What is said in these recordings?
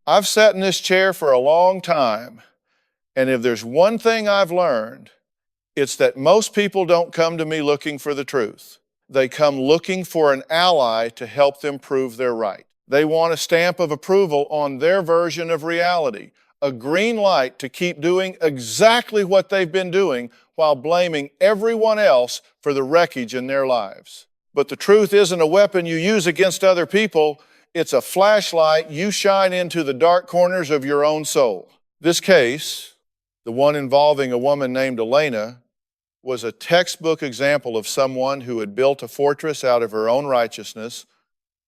I've sat in this chair for a long time, and if there's one thing I've learned, it's that most people don't come to me looking for the truth. They come looking for an ally to help them prove they're right. They want a stamp of approval on their version of reality, a green light to keep doing exactly what they've been doing while blaming everyone else for the wreckage in their lives. But the truth isn't a weapon you use against other people. It's a flashlight you shine into the dark corners of your own soul. This case, the one involving a woman named Elena, was a textbook example of someone who had built a fortress out of her own righteousness,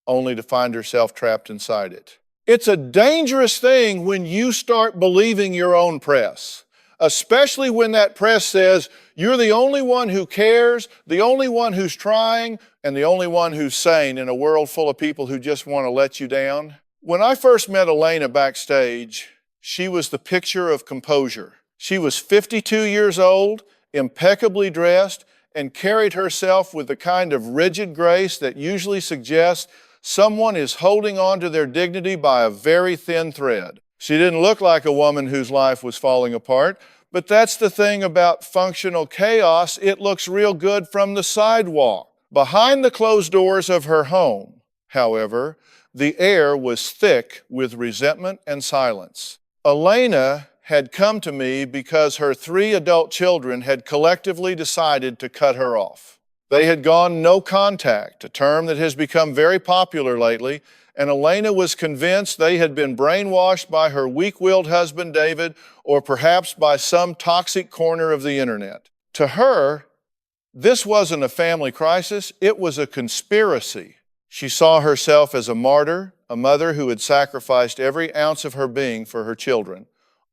only to find herself trapped inside it. It's a dangerous thing when you start believing your own press, especially when that press says you're the only one who cares, the only one who's trying, and the only one who's sane in a world full of people who just want to let you down. When I first met Elena backstage, she was the picture of composure. She was 52 years old, impeccably dressed, and carried herself with the kind of rigid grace that usually suggests someone is holding on to their dignity by a very thin thread. She didn't look like a woman whose life was falling apart, but that's the thing about functional chaos. It looks real good from the sidewalk. Behind the closed doors of her home, however, the air was thick with resentment and silence. Elena had come to me because her 3 adult children had collectively decided to cut her off. They had gone no contact, a term that has become very popular lately, and Elena was convinced they had been brainwashed by her weak-willed husband, David, or perhaps by some toxic corner of the internet. To her, this wasn't a family crisis, it was a conspiracy. She saw herself as a martyr, a mother who had sacrificed every ounce of her being for her children,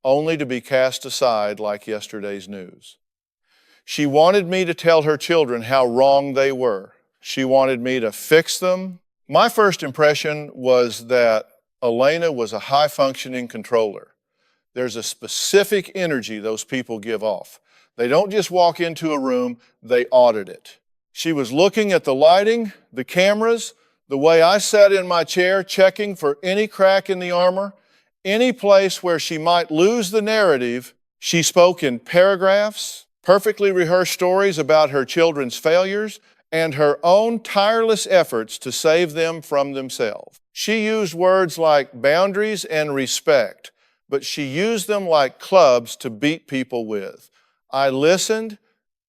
only to be cast aside like yesterday's news. She wanted me to tell her children how wrong they were. She wanted me to fix them. My first impression was that Elena was a high-functioning controller. There's a specific energy those people give off. They don't just walk into a room, they audit it. She was looking at the lighting, the cameras, the way I sat in my chair checking for any crack in the armor, any place where she might lose the narrative. She spoke in paragraphs, perfectly rehearsed stories about her children's failures and her own tireless efforts to save them from themselves. She used words like boundaries and respect, but she used them like clubs to beat people with. I listened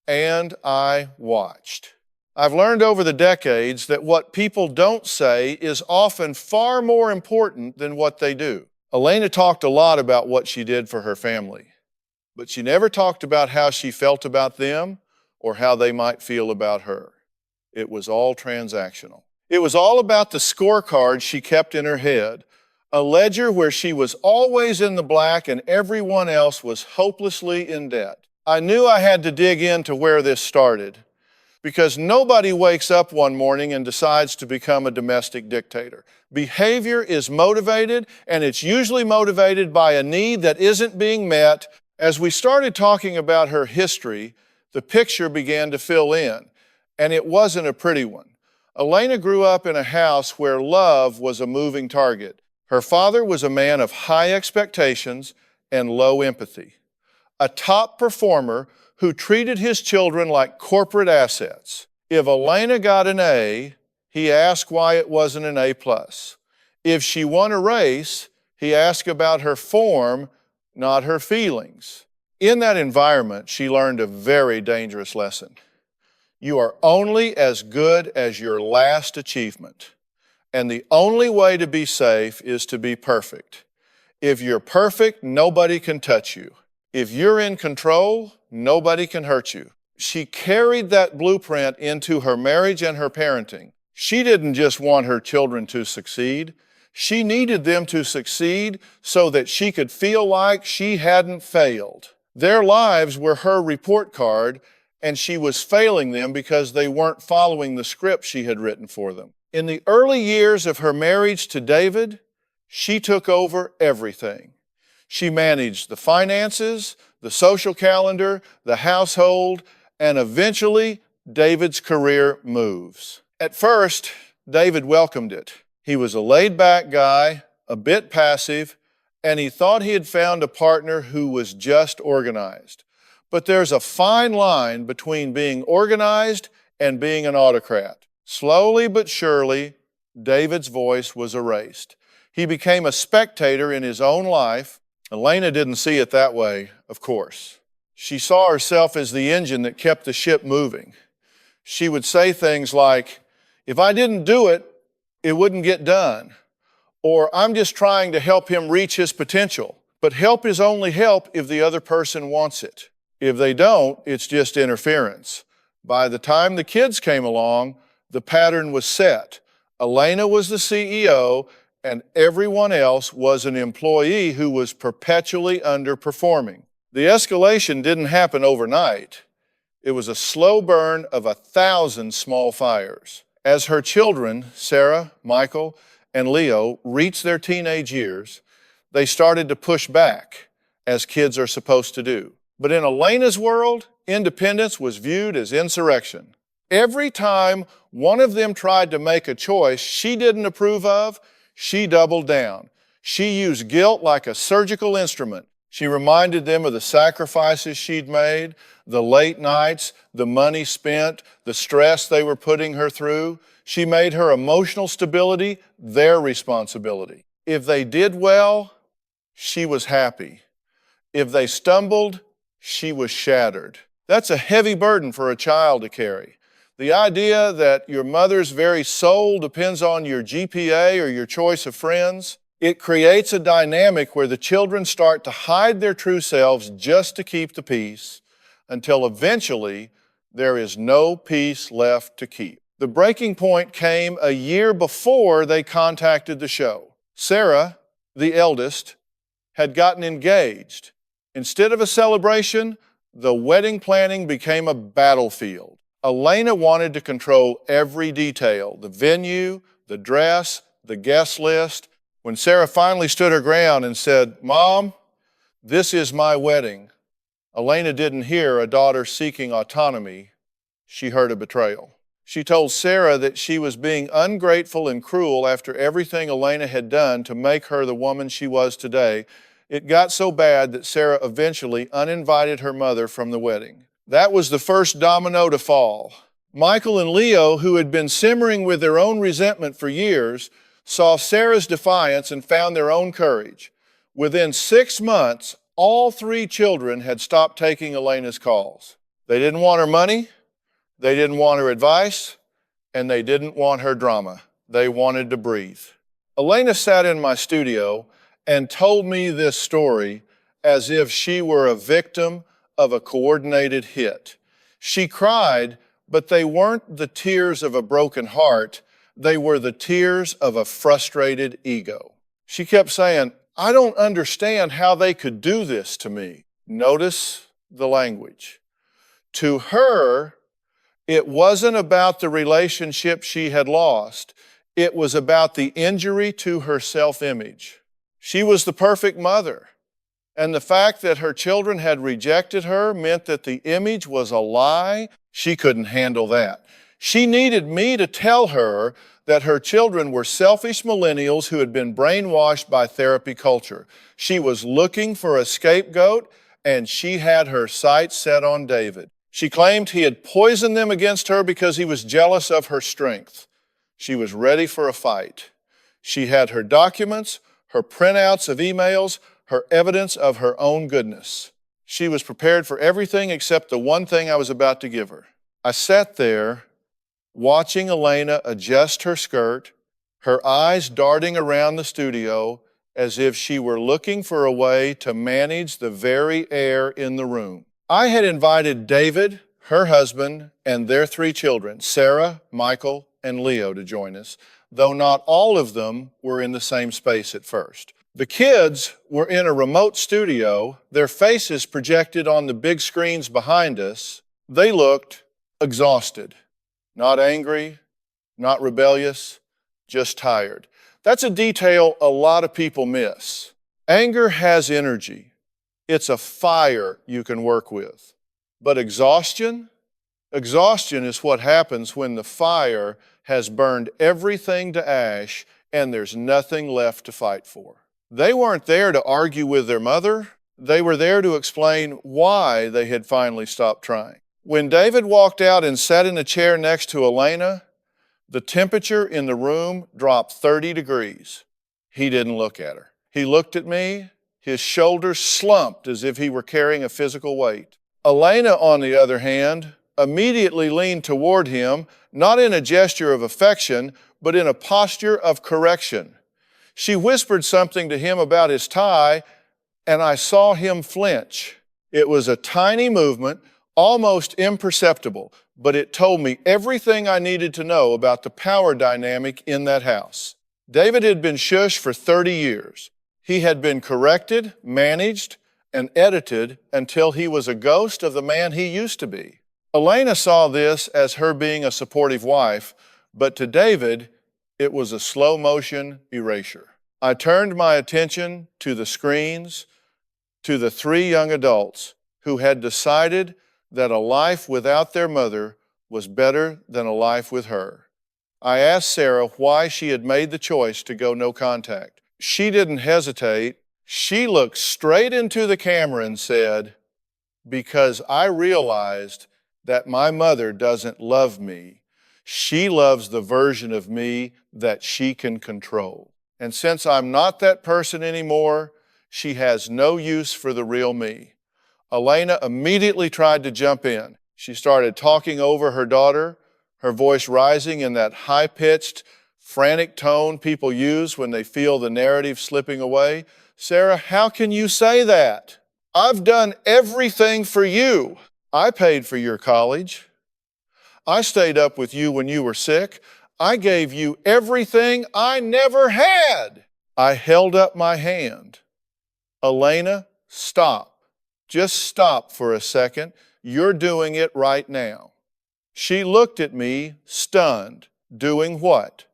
and I watched. I've learned over the decades that what people don't say is often far more important than what they do. Elena talked a lot about what she did for her family, but she never talked about how she felt about them or how they might feel about her. It was all transactional. It was all about the scorecard she kept in her head, a ledger where she was always in the black and everyone else was hopelessly in debt. I knew I had to dig into where this started, because nobody wakes up one morning and decides to become a domestic dictator. Behavior is motivated, and it's usually motivated by a need that isn't being met. As we started talking about her history, the picture began to fill in, and it wasn't a pretty one. Elena grew up in a house where love was a moving target. Her father was a man of high expectations and low empathy, a top performer who treated his children like corporate assets. If Elena got an A, he asked why it wasn't an A+. If she won a race, he asked about her form, not her feelings. In that environment, she learned a very dangerous lesson. You are only as good as your last achievement, and the only way to be safe is to be perfect. If you're perfect, nobody can touch you. If you're in control, nobody can hurt you. She carried that blueprint into her marriage and her parenting. She didn't just want her children to succeed. She needed them to succeed so that she could feel like she hadn't failed. Their lives were her report card, and she was failing them because they weren't following the script she had written for them. In the early years of her marriage to David, she took over everything. She managed the finances, the social calendar, the household, and eventually David's career moves. At first, David welcomed it. He was a laid-back guy, a bit passive, and he thought he had found a partner who was just organized. But there's a fine line between being organized and being an autocrat. Slowly but surely, David's voice was erased. He became a spectator in his own life. Elena didn't see it that way, of course. She saw herself as the engine that kept the ship moving. She would say things like, "If I didn't do it, it wouldn't get done." Or, "I'm just trying to help him reach his potential." But help is only help if the other person wants it. If they don't, it's just interference. By the time the kids came along, the pattern was set. Elena was the CEO, and everyone else was an employee who was perpetually underperforming. The escalation didn't happen overnight. It was a slow burn of 1,000 small fires. As her children, Sarah, Michael, and Leo, reached their teenage years, they started to push back, as kids are supposed to do. But in Elena's world, independence was viewed as insurrection. Every time one of them tried to make a choice she didn't approve of, she doubled down. She used guilt like a surgical instrument. She reminded them of the sacrifices she'd made, the late nights, the money spent, the stress they were putting her through. She made her emotional stability their responsibility. If they did well, she was happy. If they stumbled, she was shattered. That's a heavy burden for a child to carry. The idea that your mother's very soul depends on your GPA or your choice of friends, it creates a dynamic where the children start to hide their true selves just to keep the peace, until eventually there is no peace left to keep. The breaking point came a year before they contacted the show. Sarah, the eldest, had gotten engaged. Instead of a celebration, the wedding planning became a battlefield. Elena wanted to control every detail, the venue, the dress, the guest list. When Sarah finally stood her ground and said, "Mom, this is my wedding," Elena didn't hear a daughter seeking autonomy. She heard a betrayal. She told Sarah that she was being ungrateful and cruel after everything Elena had done to make her the woman she was today. It got so bad that Sarah eventually uninvited her mother from the wedding. That was the first domino to fall. Michael and Leo, who had been simmering with their own resentment for years, saw Sarah's defiance and found their own courage. Within 6 months, all 3 children had stopped taking Elena's calls. They didn't want her money, they didn't want her advice, and they didn't want her drama. They wanted to breathe. Elena sat in my studio and told me this story as if she were a victim of a coordinated hit. She cried, but they weren't the tears of a broken heart. They were the tears of a frustrated ego. She kept saying, "I don't understand how they could do this to me." Notice the language. To her, it wasn't about the relationship she had lost. It was about the injury to her self-image. She was the perfect mother, and the fact that her children had rejected her meant that the image was a lie. She couldn't handle that. She needed me to tell her that her children were selfish millennials who had been brainwashed by therapy culture. She was looking for a scapegoat, and she had her sights set on David. She claimed he had poisoned them against her because he was jealous of her strength. She was ready for a fight. She had her documents, her printouts of emails, her evidence of her own goodness. She was prepared for everything except the one thing I was about to give her. I sat there watching Elena adjust her skirt, her eyes darting around the studio as if she were looking for a way to manage the very air in the room. I had invited David, her husband, and their 3 children, Sarah, Michael, and Leo, to join us, though not all of them were in the same space at first. The kids were in a remote studio, their faces projected on the big screens behind us. They looked exhausted, not angry, not rebellious, just tired. That's a detail a lot of people miss. Anger has energy. It's a fire you can work with. But exhaustion is what happens when the fire has burned everything to ash and there's nothing left to fight for. They weren't there to argue with their mother. They were there to explain why they had finally stopped trying. When David walked out and sat in a chair next to Elena, the temperature in the room dropped 30 degrees. He didn't look at her. He looked at me. His shoulders slumped as if he were carrying a physical weight. Elena, on the other hand, immediately leaned toward him, not in a gesture of affection, but in a posture of correction. She whispered something to him about his tie, and I saw him flinch. It was a tiny movement, almost imperceptible, but it told me everything I needed to know about the power dynamic in that house. David had been shush for 30 years. He had been corrected, managed, and edited until he was a ghost of the man he used to be. Elena saw this as her being a supportive wife, but to David, it was a slow-motion erasure. I turned my attention to the screens, to the 3 young adults who had decided that a life without their mother was better than a life with her. I asked Sarah why she had made the choice to go no contact. She didn't hesitate. She looked straight into the camera and said, "Because I realized that my mother doesn't love me. She loves the version of me that she can control. And since I'm not that person anymore, she has no use for the real me." Elena immediately tried to jump in. She started talking over her daughter, her voice rising in that high-pitched, frantic tone people use when they feel the narrative slipping away. "Sarah, how can you say that? I've done everything for you. I paid for your college. I stayed up with you when you were sick. I gave you everything I never had." I held up my hand. "Elena, stop. Just stop for a second. You're doing it right now." She looked at me, stunned. "Doing what?"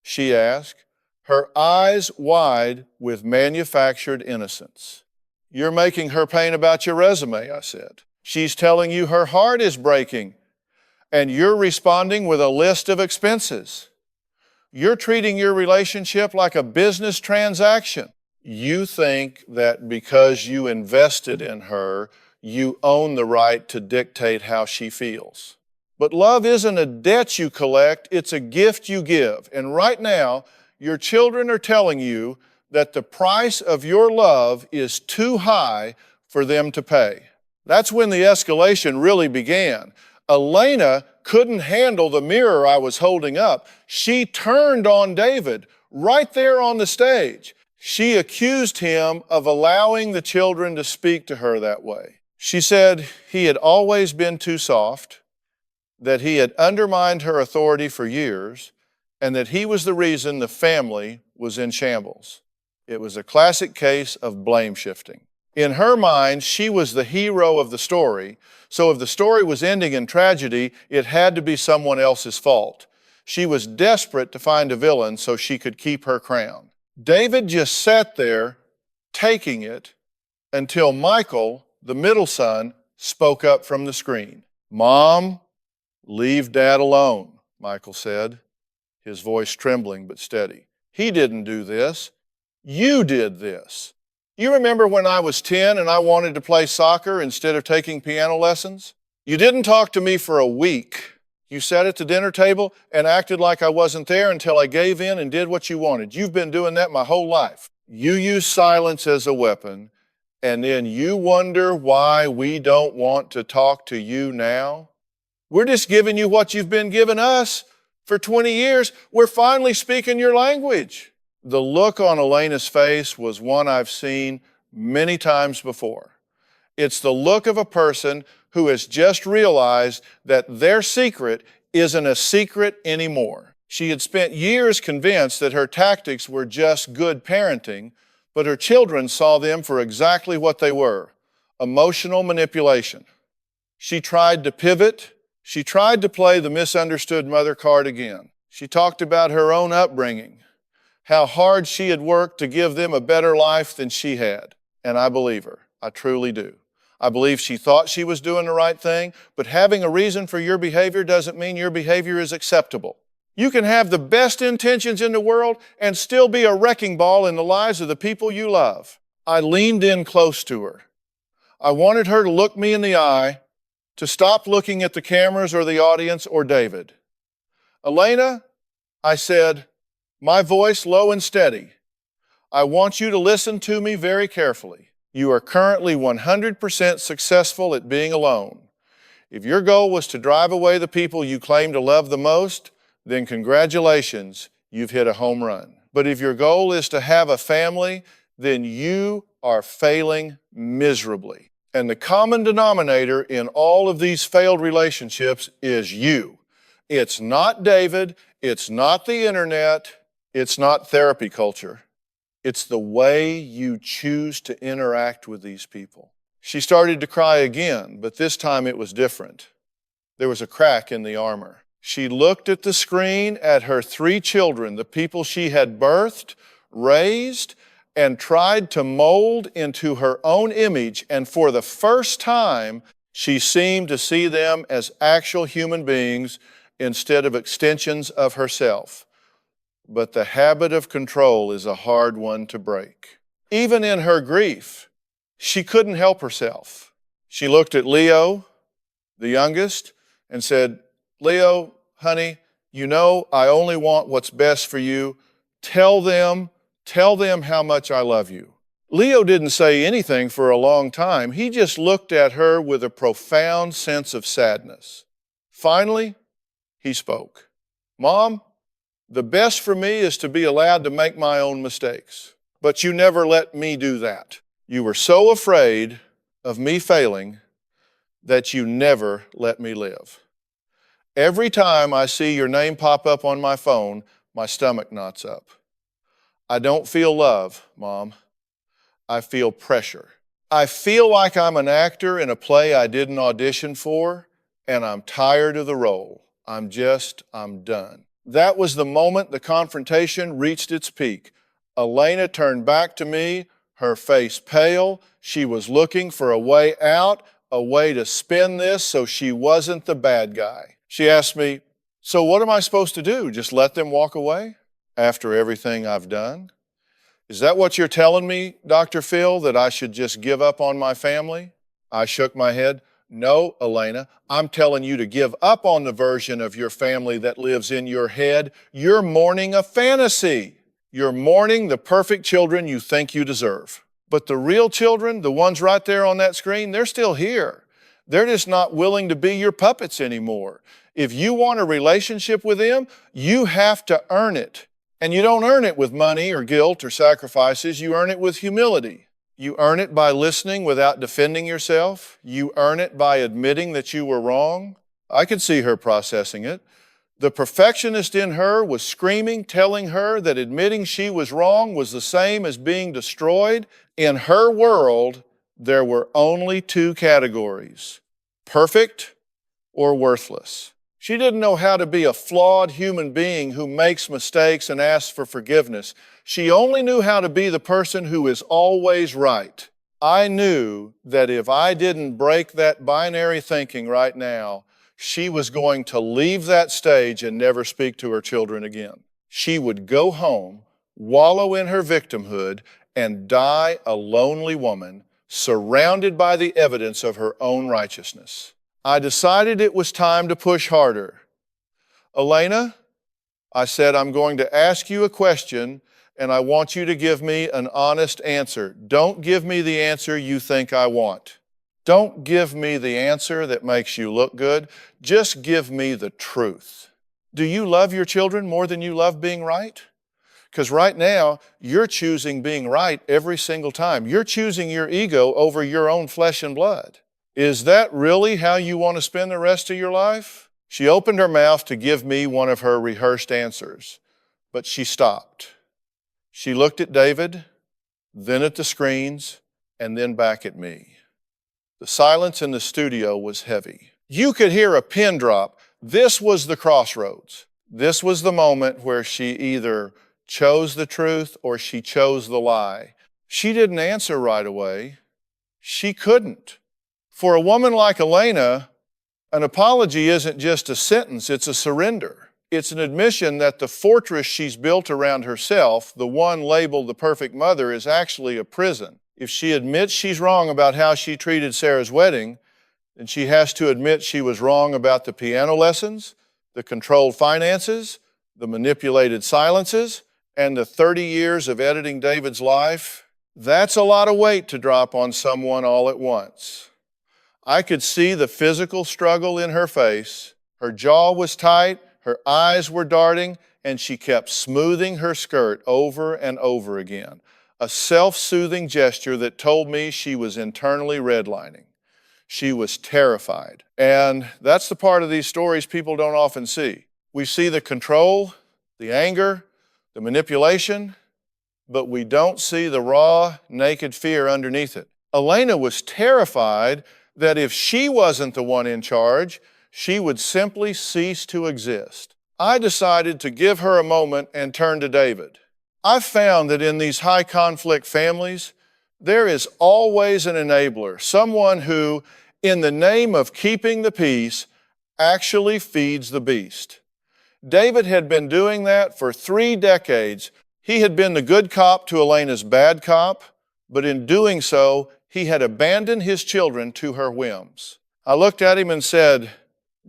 she asked, her eyes wide with manufactured innocence. "You're making her pain about your resume," I said. "She's telling you her heart is breaking, and you're responding with a list of expenses. You're treating your relationship like a business transaction. You think that because you invested in her, you own the right to dictate how she feels. But love isn't a debt you collect, it's a gift you give. And right now, your children are telling you that the price of your love is too high for them to pay." That's when the escalation really began. Elena couldn't handle the mirror I was holding up. She turned on David right there on the stage. She accused him of allowing the children to speak to her that way. She said he had always been too soft, that he had undermined her authority for years, and that he was the reason the family was in shambles. It was a classic case of blame shifting. In her mind, she was the hero of the story, so if the story was ending in tragedy, it had to be someone else's fault. She was desperate to find a villain so she could keep her crown. David just sat there, taking it, until Michael, the middle son, spoke up from the screen. "Mom, leave Dad alone," Michael said, his voice trembling but steady. "He didn't do this. You did this. You remember when I was 10 and I wanted to play soccer instead of taking piano lessons? You didn't talk to me for a week. You sat at the dinner table and acted like I wasn't there until I gave in and did what you wanted. You've been doing that my whole life. You use silence as a weapon, and then you wonder why we don't want to talk to you now? We're just giving you what you've been giving us for 20 years. We're finally speaking your language." The look on Elena's face was one I've seen many times before. It's the look of a person who has just realized that their secret isn't a secret anymore. She had spent years convinced that her tactics were just good parenting, but her children saw them for exactly what they were: emotional manipulation. She tried to pivot. She tried to play the misunderstood mother card again. She talked about her own upbringing, how hard she had worked to give them a better life than she had. And I believe her. I truly do. I believe she thought she was doing the right thing, but having a reason for your behavior doesn't mean your behavior is acceptable. You can have the best intentions in the world and still be a wrecking ball in the lives of the people you love. I leaned in close to her. I wanted her to look me in the eye, to stop looking at the cameras or the audience or David. Elena, I said, my voice low and steady, I want you to listen to me very carefully. You are currently 100% successful at being alone. If your goal was to drive away the people you claim to love the most, then congratulations, you've hit a home run. But if your goal is to have a family, then you are failing miserably. And the common denominator in all of these failed relationships is you. It's not David, it's not the internet, it's not therapy culture. It's the way you choose to interact with these people. She started to cry again, but this time it was different. There was a crack in the armor. She looked at the screen at her 3 children, the people she had birthed, raised, and tried to mold into her own image, and for the first time, she seemed to see them as actual human beings instead of extensions of herself. But the habit of control is a hard one to break. Even in her grief, she couldn't help herself. She looked at Leo, the youngest, and said, Leo, honey, you know I only want what's best for you. Tell them how much I love you. Leo didn't say anything for a long time. He just looked at her with a profound sense of sadness. Finally, he spoke. Mom, the best for me is to be allowed to make my own mistakes. But you never let me do that. You were so afraid of me failing that you never let me live. Every time I see your name pop up on my phone, my stomach knots up. I don't feel love, Mom. I feel pressure. I feel like I'm an actor in a play I didn't audition for, and I'm tired of the role. I'm done. That was the moment the confrontation reached its peak. Elena turned back to me, her face pale. She was looking for a way out, a way to spin this so she wasn't the bad guy. She asked me, so what am I supposed to do? Just let them walk away after everything I've done? Is that what you're telling me, Dr. Phil, that I should just give up on my family? I shook my head. No, Elena, I'm telling you to give up on the version of your family that lives in your head. You're mourning a fantasy. You're mourning the perfect children you think you deserve. But the real children, the ones right there on that screen, they're still here. They're just not willing to be your puppets anymore. If you want a relationship with them, you have to earn it. And you don't earn it with money or guilt or sacrifices. You earn it with humility. You earn it by listening without defending yourself. You earn it by admitting that you were wrong. I could see her processing it. The perfectionist in her was screaming, telling her that admitting she was wrong was the same as being destroyed. In her world, there were only 2 categories, perfect or worthless. She didn't know how to be a flawed human being who makes mistakes and asks for forgiveness. She only knew how to be the person who is always right. I knew that if I didn't break that binary thinking right now, she was going to leave that stage and never speak to her children again. She would go home, wallow in her victimhood, and die a lonely woman, surrounded by the evidence of her own righteousness. I decided it was time to push harder. Elena, I said, I'm going to ask you a question, and I want you to give me an honest answer. Don't give me the answer you think I want. Don't give me the answer that makes you look good. Just give me the truth. Do you love your children more than you love being right? Because right now, you're choosing being right every single time. You're choosing your ego over your own flesh and blood. Is that really how you want to spend the rest of your life? She opened her mouth to give me one of her rehearsed answers, but she stopped. She looked at David, then at the screens, and then back at me. The silence in the studio was heavy. You could hear a pin drop. This was the crossroads. This was the moment where she either chose the truth or she chose the lie. She didn't answer right away. She couldn't. For a woman like Elena, an apology isn't just a sentence, it's a surrender. It's an admission that the fortress she's built around herself, the one labeled the perfect mother, is actually a prison. If she admits she's wrong about how she treated Sarah's wedding, then she has to admit she was wrong about the piano lessons, the controlled finances, the manipulated silences, and the 30 years of editing David's life. That's a lot of weight to drop on someone all at once. I could see the physical struggle in her face. Her jaw was tight, her eyes were darting, and she kept smoothing her skirt over and over again, a self-soothing gesture that told me she was internally redlining. She was terrified. And that's the part of these stories people don't often see. We see the control, the anger, the manipulation, but we don't see the raw, naked fear underneath it. Elena was terrified that if she wasn't the one in charge, she would simply cease to exist. I decided to give her a moment and turn to David. I've found that in these high conflict families, there is always an enabler, someone who, in the name of keeping the peace, actually feeds the beast. David had been doing that for 3 decades. He had been the good cop to Elena's bad cop, but in doing so, he had abandoned his children to her whims. I looked at him and said,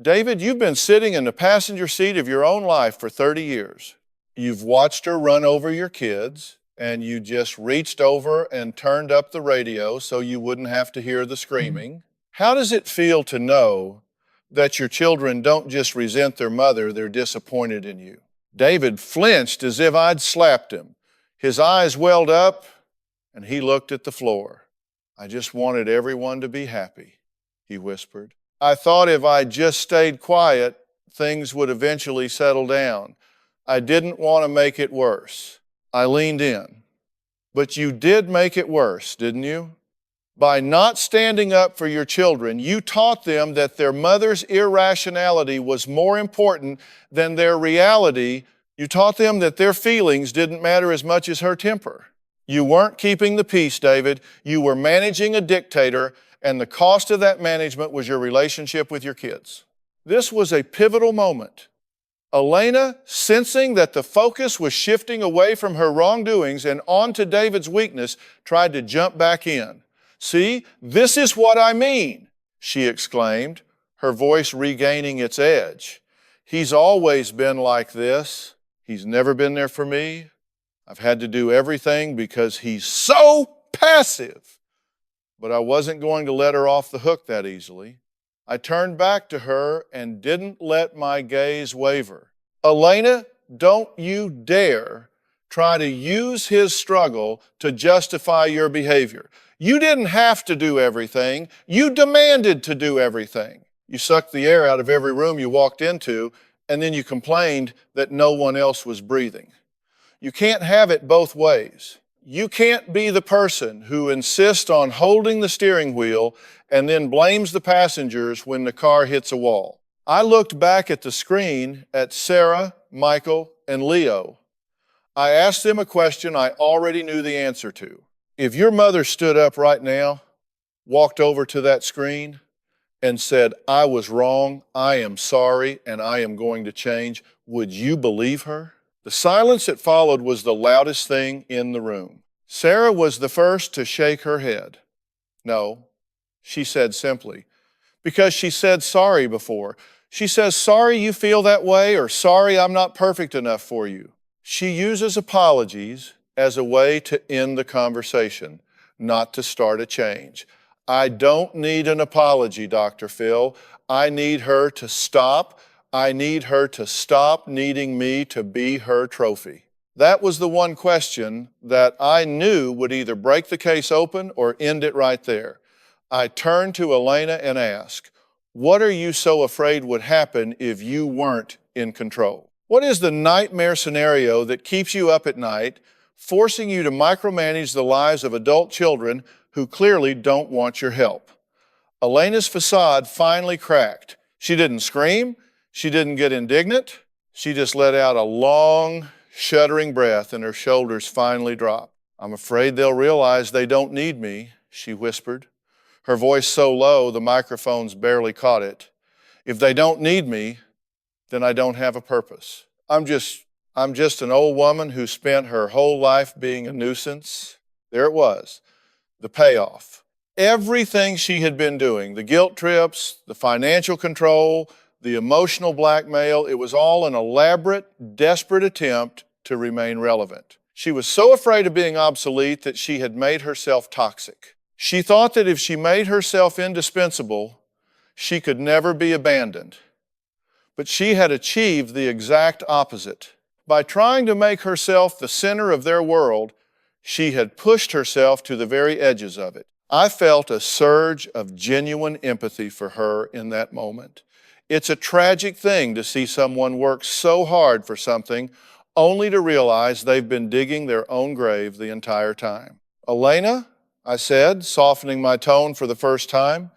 David, you've been sitting in the passenger seat of your own life for 30 years. You've watched her run over your kids, and you just reached over and turned up the radio so you wouldn't have to hear the screaming. How does it feel to know that your children don't just resent their mother, they're disappointed in you? David flinched as if I'd slapped him. His eyes welled up, and he looked at the floor. I just wanted everyone to be happy, he whispered. I thought if I just stayed quiet, things would eventually settle down. I didn't want to make it worse. I leaned in. But you did make it worse, didn't you? By not standing up for your children, you taught them that their mother's irrationality was more important than their reality. You taught them that their feelings didn't matter as much as her temper. You weren't keeping the peace, David. You were managing a dictator, and the cost of that management was your relationship with your kids. This was a pivotal moment. Elena, sensing that the focus was shifting away from her wrongdoings and onto David's weakness, tried to jump back in. See, this is what I mean, she exclaimed, her voice regaining its edge. He's always been like this. He's never been there for me. I've had to do everything because he's so passive. But I wasn't going to let her off the hook that easily. I turned back to her and didn't let my gaze waver. Elena, don't you dare try to use his struggle to justify your behavior. You didn't have to do everything. You demanded to do everything. You sucked the air out of every room you walked into, and then you complained that no one else was breathing. You can't have it both ways. You can't be the person who insists on holding the steering wheel and then blames the passengers when the car hits a wall. I looked back at the screen at Sarah, Michael, and Leo. I asked them a question I already knew the answer to. If your mother stood up right now, walked over to that screen, and said, I was wrong, I am sorry, and I am going to change, would you believe her? The silence that followed was the loudest thing in the room. Sarah was the first to shake her head. No, she said simply, because she said sorry before. She says, sorry you feel that way, or sorry I'm not perfect enough for you. She uses apologies as a way to end the conversation, not to start a change. I don't need an apology, Dr. Phil. I need her to stop. I need her to stop needing me to be her trophy. That was the one question that I knew would either break the case open or end it right there. I turned to Elena and asked, what are you so afraid would happen if you weren't in control? What is the nightmare scenario that keeps you up at night, forcing you to micromanage the lives of adult children who clearly don't want your help? Elena's facade finally cracked. She didn't scream. She didn't get indignant. She just let out a long, shuddering breath, and her shoulders finally dropped. I'm afraid they'll realize they don't need me, she whispered, her voice so low the microphones barely caught it. If they don't need me, then I don't have a purpose. I'm just an old woman who spent her whole life being a nuisance. There it was, the payoff. Everything she had been doing, the guilt trips, the financial control, the emotional blackmail, it was all an elaborate, desperate attempt to remain relevant. She was so afraid of being obsolete that she had made herself toxic. She thought that if she made herself indispensable, she could never be abandoned. But she had achieved the exact opposite. By trying to make herself the center of their world, she had pushed herself to the very edges of it. I felt a surge of genuine empathy for her in that moment. It's a tragic thing to see someone work so hard for something only to realize they've been digging their own grave the entire time. Elena, I said, softening my tone for the first time,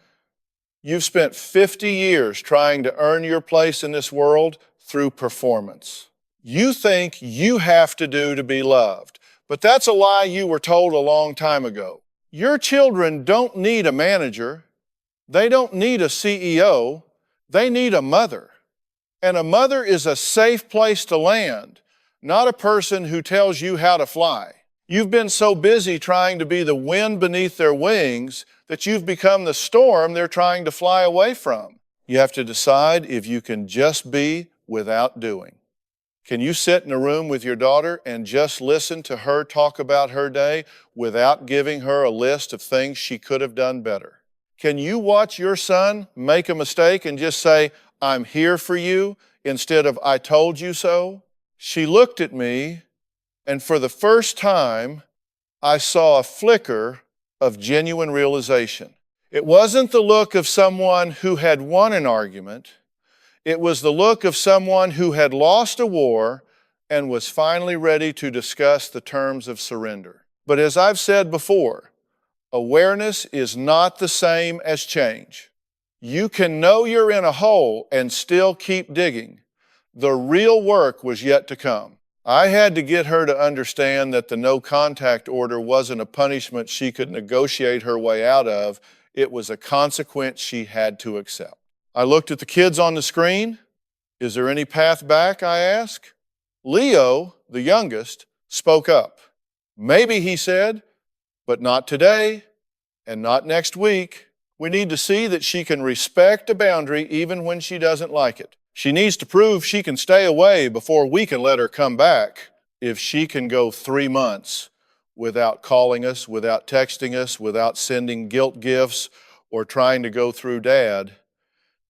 you've spent 50 years trying to earn your place in this world through performance. You think you have to do to be loved, but that's a lie you were told a long time ago. Your children don't need a manager. They don't need a CEO. They need a mother. And a mother is a safe place to land, not a person who tells you how to fly. You've been so busy trying to be the wind beneath their wings that you've become the storm they're trying to fly away from. You have to decide if you can just be without doing. Can you sit in a room with your daughter and just listen to her talk about her day without giving her a list of things she could have done better? Can you watch your son make a mistake and just say, I'm here for you, instead of I told you so? She looked at me, and for the first time, I saw a flicker of genuine realization. It wasn't the look of someone who had won an argument. It was the look of someone who had lost a war and was finally ready to discuss the terms of surrender. But as I've said before, awareness is not the same as change. You can know you're in a hole and still keep digging. The real work was yet to come. I had to get her to understand that the no contact order wasn't a punishment she could negotiate her way out of. It was a consequence she had to accept. I looked at the kids on the screen. Is there any path back, I asked. Leo, the youngest, spoke up. Maybe, he said, but not today and not next week. We need to see that she can respect a boundary even when she doesn't like it. She needs to prove she can stay away before we can let her come back. If she can go 3 months without calling us, without texting us, without sending guilt gifts or trying to go through Dad,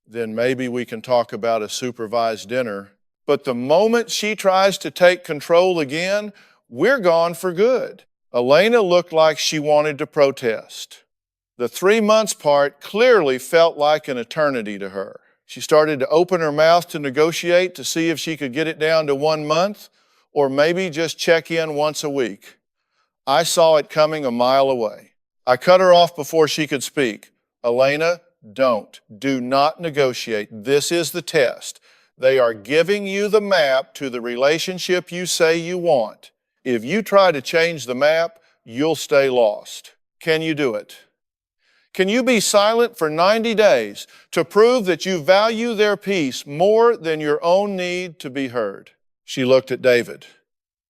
then maybe we can talk about a supervised dinner. But the moment she tries to take control again, we're gone for good. Elena looked like she wanted to protest. The 3 months part clearly felt like an eternity to her. She started to open her mouth to negotiate to see if she could get it down to 1 month or maybe just check in once a week. I saw it coming a mile away. I cut her off before she could speak. Elena, do not negotiate. This is the test. They are giving you the map to the relationship you say you want. If you try to change the map, you'll stay lost. Can you do it? Can you be silent for 90 days to prove that you value their peace more than your own need to be heard? She looked at David,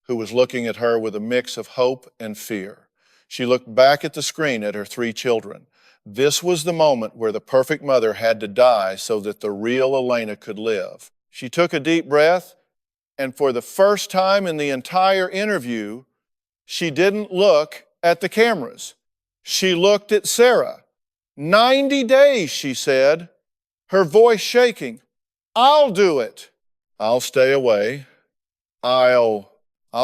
who was looking at her with a mix of hope and fear. She looked back at the screen at her 3 children. This was the moment where the perfect mother had to die so that the real Elena could live. She took a deep breath, and for the first time in the entire interview, she didn't look at the cameras. She looked at Sarah. 90 days, she said, her voice shaking. I'll do it. I'll stay away. I'll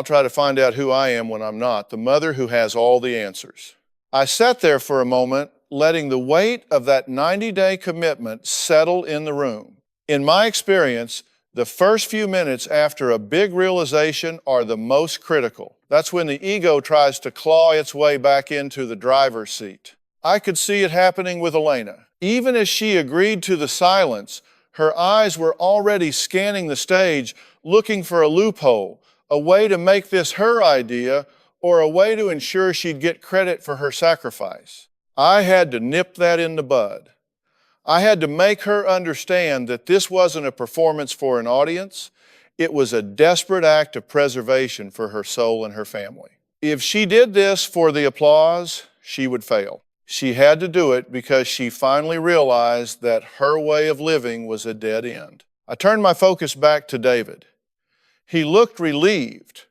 try to find out who I am when I'm not, the mother who has all the answers. I sat there for a moment, letting the weight of that 90-day commitment settle in the room. In my experience, the first few minutes after a big realization are the most critical. That's when the ego tries to claw its way back into the driver's seat. I could see it happening with Elena. Even as she agreed to the silence, her eyes were already scanning the stage, looking for a loophole, a way to make this her idea, or a way to ensure she'd get credit for her sacrifice. I had to nip that in the bud. I had to make her understand that this wasn't a performance for an audience. It was a desperate act of preservation for her soul and her family. If she did this for the applause, she would fail. She had to do it because she finally realized that her way of living was a dead end. I turned my focus back to David. He looked relieved,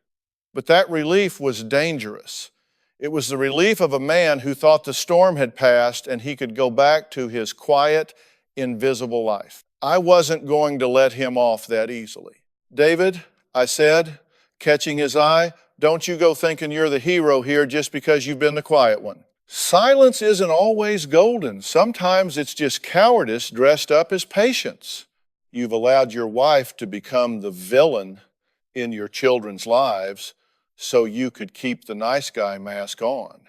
but that relief was dangerous. It was the relief of a man who thought the storm had passed and he could go back to his quiet, invisible life. I wasn't going to let him off that easily. David, I said, catching his eye, don't you go thinking you're the hero here just because you've been the quiet one. Silence isn't always golden. Sometimes it's just cowardice dressed up as patience. You've allowed your wife to become the villain in your children's lives so you could keep the nice guy mask on.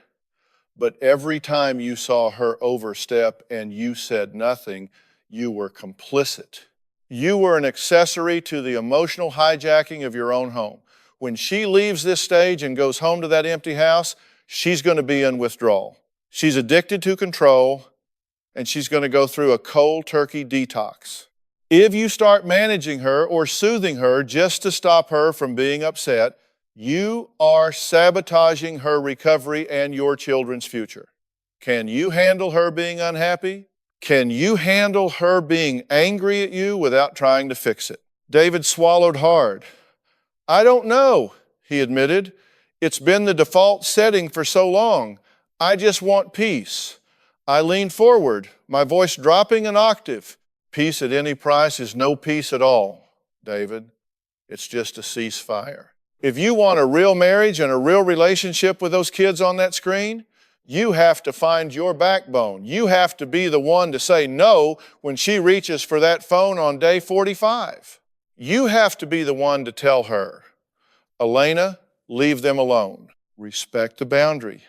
But every time you saw her overstep and you said nothing, you were complicit. You were an accessory to the emotional hijacking of your own home. When she leaves this stage and goes home to that empty house, she's going to be in withdrawal. She's addicted to control, and she's going to go through a cold turkey detox. If you start managing her or soothing her just to stop her from being upset, you are sabotaging her recovery and your children's future. Can you handle her being unhappy? Can you handle her being angry at you without trying to fix it? David swallowed hard. I don't know, he admitted. It's been the default setting for so long. I just want peace. I leaned forward, my voice dropping an octave. Peace at any price is no peace at all, David. It's just a ceasefire. If you want a real marriage and a real relationship with those kids on that screen, you have to find your backbone. You have to be the one to say no when she reaches for that phone on day 45. You have to be the one to tell her, Elena, leave them alone. Respect the boundary.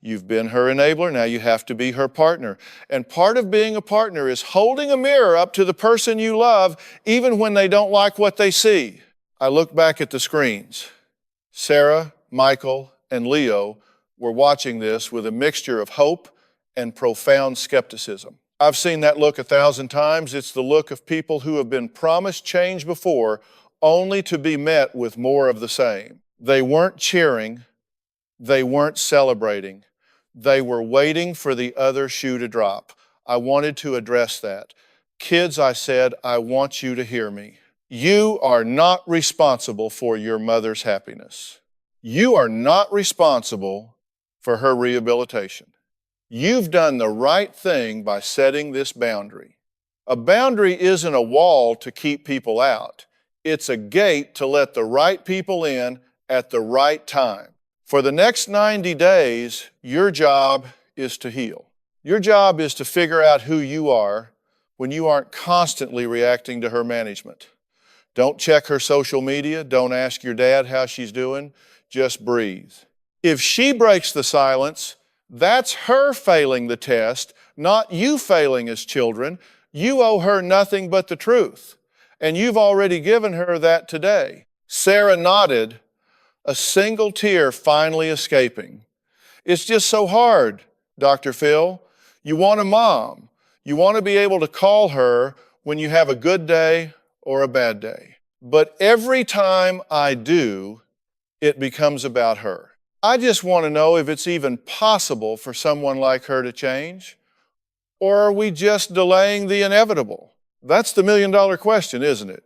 You've been her enabler, now you have to be her partner. And part of being a partner is holding a mirror up to the person you love, even when they don't like what they see. I look back at the screens. Sarah, Michael, and Leo were watching this with a mixture of hope and profound skepticism. I've seen that look 1,000 times. It's the look of people who have been promised change before, only to be met with more of the same. They weren't cheering. They weren't celebrating. They were waiting for the other shoe to drop. I wanted to address that. Kids, I said, I want you to hear me. You are not responsible for your mother's happiness. You are not responsible for her rehabilitation. You've done the right thing by setting this boundary. A boundary isn't a wall to keep people out. It's a gate to let the right people in at the right time. For the next 90 days, your job is to heal. Your job is to figure out who you are when you aren't constantly reacting to her management. Don't check her social media. Don't ask your dad how she's doing. Just breathe. If she breaks the silence, that's her failing the test, not you failing as children. You owe her nothing but the truth. And you've already given her that today. Sarah nodded, a single tear finally escaping. It's just so hard, Dr. Phil. You want a mom. You want to be able to call her when you have a good day or a bad day. But every time I do, it becomes about her. I just want to know if it's even possible for someone like her to change, or are we just delaying the inevitable? That's the million-dollar question, isn't it?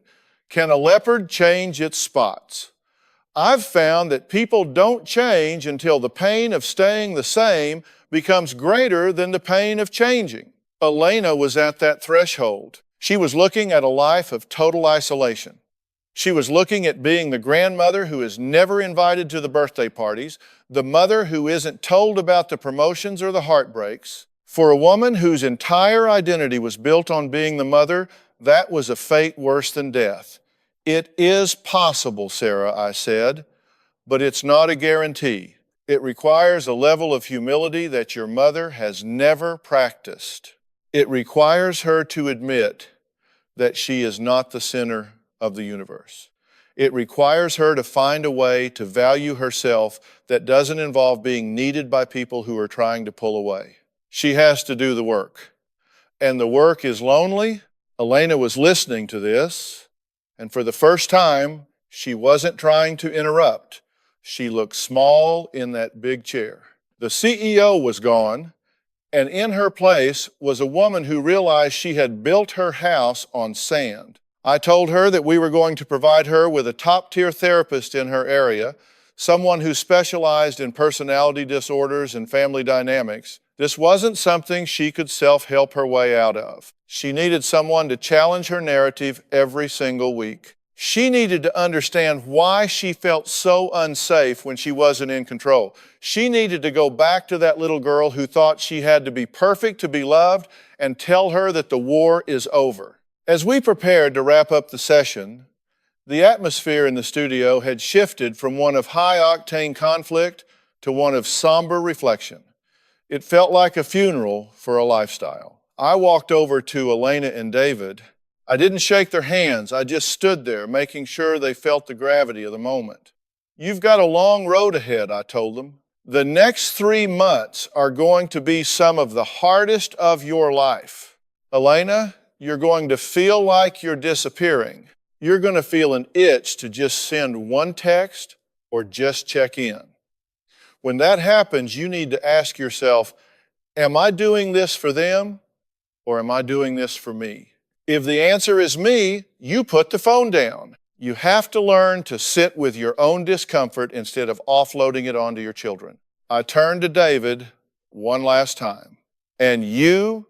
Can a leopard change its spots? I've found that people don't change until the pain of staying the same becomes greater than the pain of changing. Elena was at that threshold. She was looking at a life of total isolation. She was looking at being the grandmother who is never invited to the birthday parties, the mother who isn't told about the promotions or the heartbreaks. For a woman whose entire identity was built on being the mother, that was a fate worse than death. It is possible, Sarah, I said, but it's not a guarantee. It requires a level of humility that your mother has never practiced. It requires her to admit that she is not the center of the universe. It requires her to find a way to value herself that doesn't involve being needed by people who are trying to pull away. She has to do the work. and the work is lonely. Elena was listening to this, and for the first time, she wasn't trying to interrupt. She looked small in that big chair. The CEO was gone, and in her place was a woman who realized she had built her house on sand. I told her that we were going to provide her with a top-tier therapist in her area, someone who specialized in personality disorders and family dynamics. This wasn't something she could self-help her way out of. She needed someone to challenge her narrative every single week. She needed to understand why she felt so unsafe when she wasn't in control. She needed to go back to that little girl who thought she had to be perfect to be loved and tell her that the war is over. As we prepared to wrap up the session, the atmosphere in the studio had shifted from one of high-octane conflict to one of somber reflection. It felt like a funeral for a lifestyle. I walked over to Elena and David. I didn't shake their hands. I just stood there, making sure they felt the gravity of the moment. You've got a long road ahead, I told them. The next 3 months are going to be some of the hardest of your life. Elena, you're going to feel like you're disappearing. You're going to feel an itch to just send one text or just check in. When that happens, you need to ask yourself, am I doing this for them or am I doing this for me? If the answer is me, you put the phone down. You have to learn to sit with your own discomfort instead of offloading it onto your children. I turned to David one last time. And you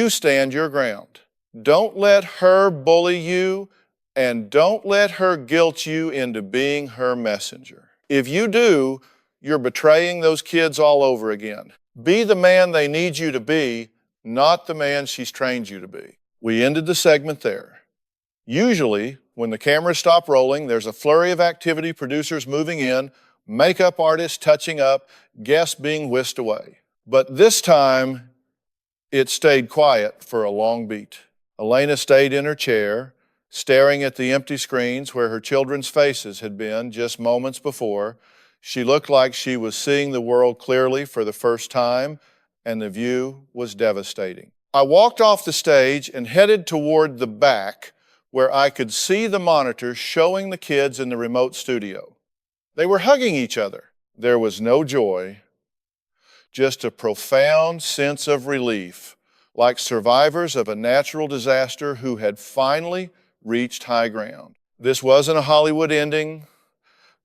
stand your ground. Don't let her bully you, and don't let her guilt you into being her messenger. If you do, you're betraying those kids all over again. Be the man they need you to be, not the man she's trained you to be. We ended the segment there. Usually, when the cameras stop rolling, there's a flurry of activity, producers moving in, makeup artists touching up, guests being whisked away. But this time, it stayed quiet for a long beat. Elena stayed in her chair, staring at the empty screens where her children's faces had been just moments before. She looked like she was seeing the world clearly for the first time, and the view was devastating. I walked off the stage and headed toward the back where I could see the monitors showing the kids in the remote studio. They were hugging each other. There was no joy, just a profound sense of relief, like survivors of a natural disaster who had finally reached high ground. This wasn't a Hollywood ending.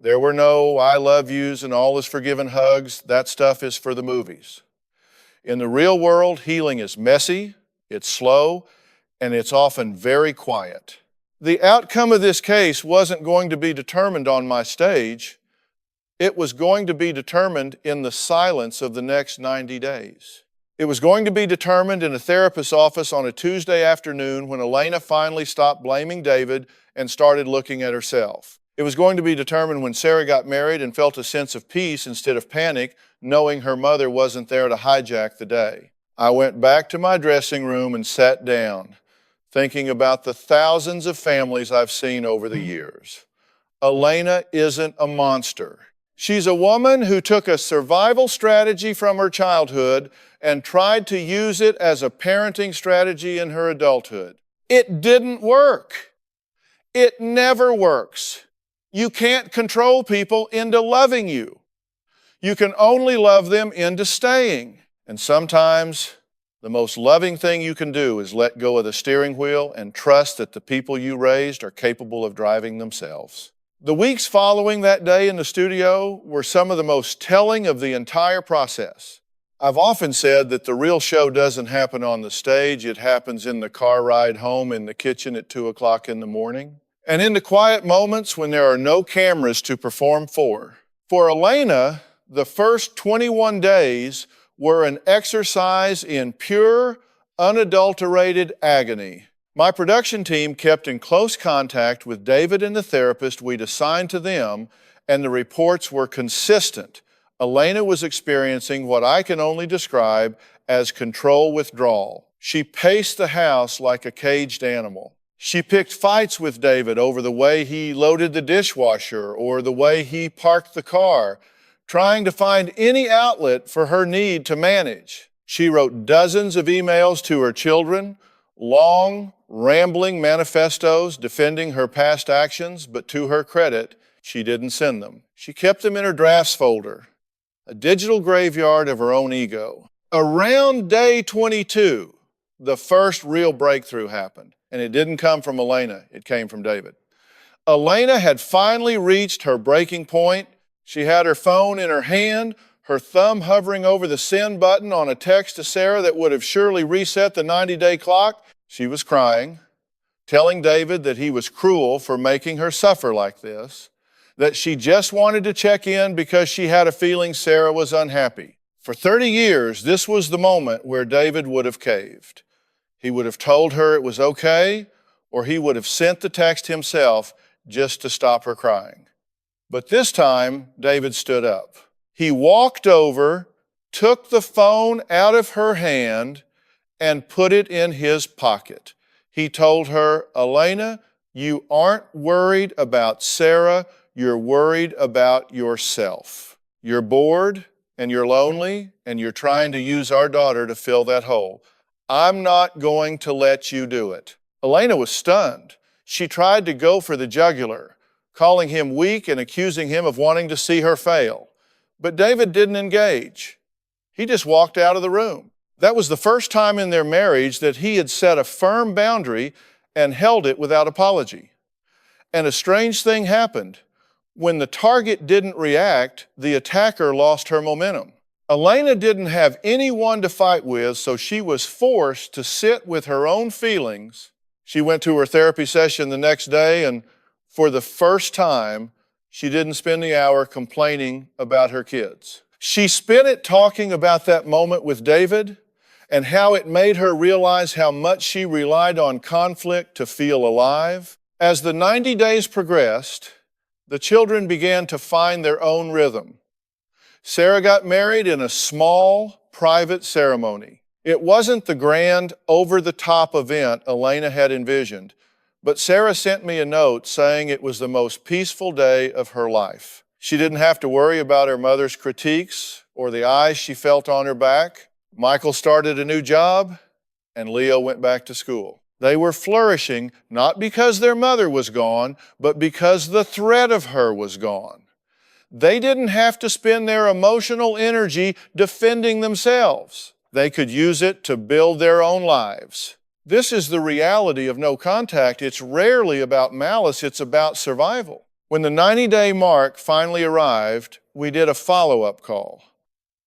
There were no I love yous and all is forgiven hugs. That stuff is for the movies. In the real world, healing is messy, it's slow, and it's often very quiet. The outcome of this case wasn't going to be determined on my stage. It was going to be determined in the silence of the next 90 days. It was going to be determined in a therapist's office on a Tuesday afternoon when Elena finally stopped blaming David and started looking at herself. It was going to be determined when Sarah got married and felt a sense of peace instead of panic, knowing her mother wasn't there to hijack the day. I went back to my dressing room and sat down, thinking about the thousands of families I've seen over the years. Elena isn't a monster. She's a woman who took a survival strategy from her childhood and tried to use it as a parenting strategy in her adulthood. It didn't work. It never works. You can't control people into loving you. You can only love them into staying. And sometimes the most loving thing you can do is let go of the steering wheel and trust that the people you raised are capable of driving themselves. The weeks following that day in the studio were some of the most telling of the entire process. I've often said that the real show doesn't happen on the stage. It happens in the car ride home, in the kitchen at 2 o'clock in the morning. And in the quiet moments when there are no cameras to perform for. For Elena, the first 21 days were an exercise in pure, unadulterated agony. My production team kept in close contact with David and the therapist we'd assigned to them, and the reports were consistent. Elena was experiencing what I can only describe as control withdrawal. She paced the house like a caged animal. She picked fights with David over the way he loaded the dishwasher or the way he parked the car, trying to find any outlet for her need to manage. She wrote dozens of emails to her children, long, rambling manifestos defending her past actions, but to her credit, she didn't send them. She kept them in her drafts folder, a digital graveyard of her own ego. Around day 22, the first real breakthrough happened, and it didn't come from Elena, it came from David. Elena had finally reached her breaking point. She had her phone in her hand, her thumb hovering over the send button on a text to Sarah that would have surely reset the 90-day clock. She was crying, telling David that he was cruel for making her suffer like this, that she just wanted to check in because she had a feeling Sarah was unhappy. For 30 years, this was the moment where David would have caved. He would have told her it was okay, or he would have sent the text himself just to stop her crying. But this time, David stood up. He walked over, took the phone out of her hand, and put it in his pocket. He told her, Elena, you aren't worried about Sarah, you're worried about yourself. You're bored, and you're lonely, and you're trying to use our daughter to fill that hole. I'm not going to let you do it. Elena was stunned. She tried to go for the jugular, calling him weak and accusing him of wanting to see her fail. But David didn't engage. He just walked out of the room. That was the first time in their marriage that he had set a firm boundary and held it without apology. And a strange thing happened. When the target didn't react, the attacker lost her momentum. Elena didn't have anyone to fight with, so she was forced to sit with her own feelings. She went to her therapy session the next day, and for the first time, she didn't spend the hour complaining about her kids. She spent it talking about that moment with David and how it made her realize how much she relied on conflict to feel alive. As the 90 days progressed, the children began to find their own rhythm. Sarah got married in a small, private ceremony. It wasn't the grand, over-the-top event Elena had envisioned, but Sarah sent me a note saying it was the most peaceful day of her life. She didn't have to worry about her mother's critiques or the eyes she felt on her back. Michael started a new job, and Leo went back to school. They were flourishing not because their mother was gone, but because the threat of her was gone. They didn't have to spend their emotional energy defending themselves. They could use it to build their own lives. This is the reality of no contact. It's rarely about malice, it's about survival. When the 90-day mark finally arrived, we did a follow-up call.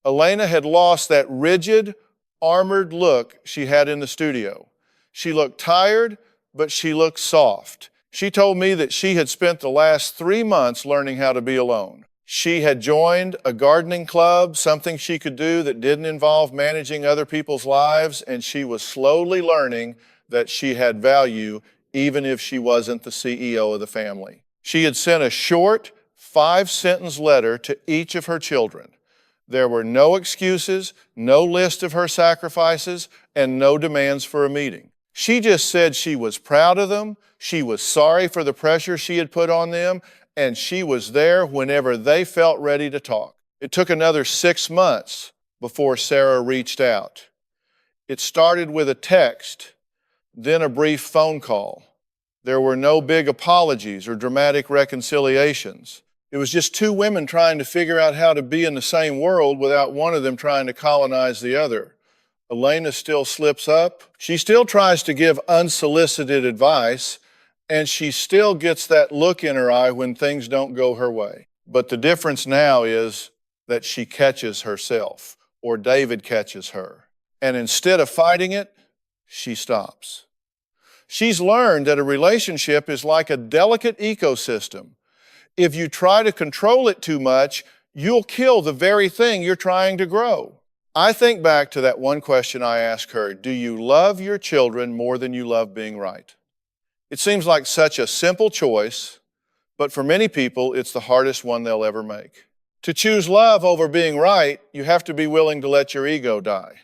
Elena had lost that rigid, armored look she had in the studio. She looked tired, but she looked soft. She told me that she had spent the last 3 months learning how to be alone. She had joined a gardening club, something she could do that didn't involve managing other people's lives, and she was slowly learning that she had value even if she wasn't the CEO of the family. She had sent a short 5-sentence letter to each of her children. There were no excuses, no list of her sacrifices, and no demands for a meeting. She just said she was proud of them, she was sorry for the pressure she had put on them, and she was there whenever they felt ready to talk. It took another 6 months before Sarah reached out. It started with a text, then a brief phone call. There were no big apologies or dramatic reconciliations. It was just two women trying to figure out how to be in the same world without one of them trying to colonize the other. Elena still slips up. She still tries to give unsolicited advice, and she still gets that look in her eye when things don't go her way. But the difference now is that she catches herself, or David catches her. And instead of fighting it, she stops. She's learned that a relationship is like a delicate ecosystem. If you try to control it too much, you'll kill the very thing you're trying to grow. I think back to that one question I asked her, do you love your children more than you love being right? It seems like such a simple choice, but for many people, it's the hardest one they'll ever make. To choose love over being right, you have to be willing to let your ego die.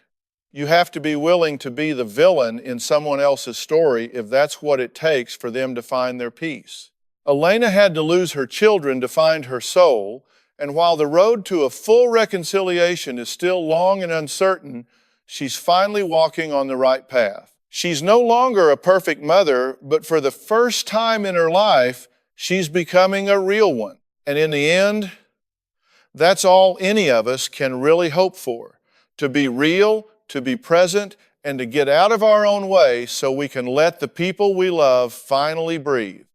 You have to be willing to be the villain in someone else's story if that's what it takes for them to find their peace. Elena had to lose her children to find her soul, and while the road to a full reconciliation is still long and uncertain, She's finally walking on the right path. She's no longer a perfect mother, but for the first time in her life, she's becoming a real one. And in the end, that's all any of us can really hope for, to be real, to be present, and to get out of our own way so we can let the people we love finally breathe.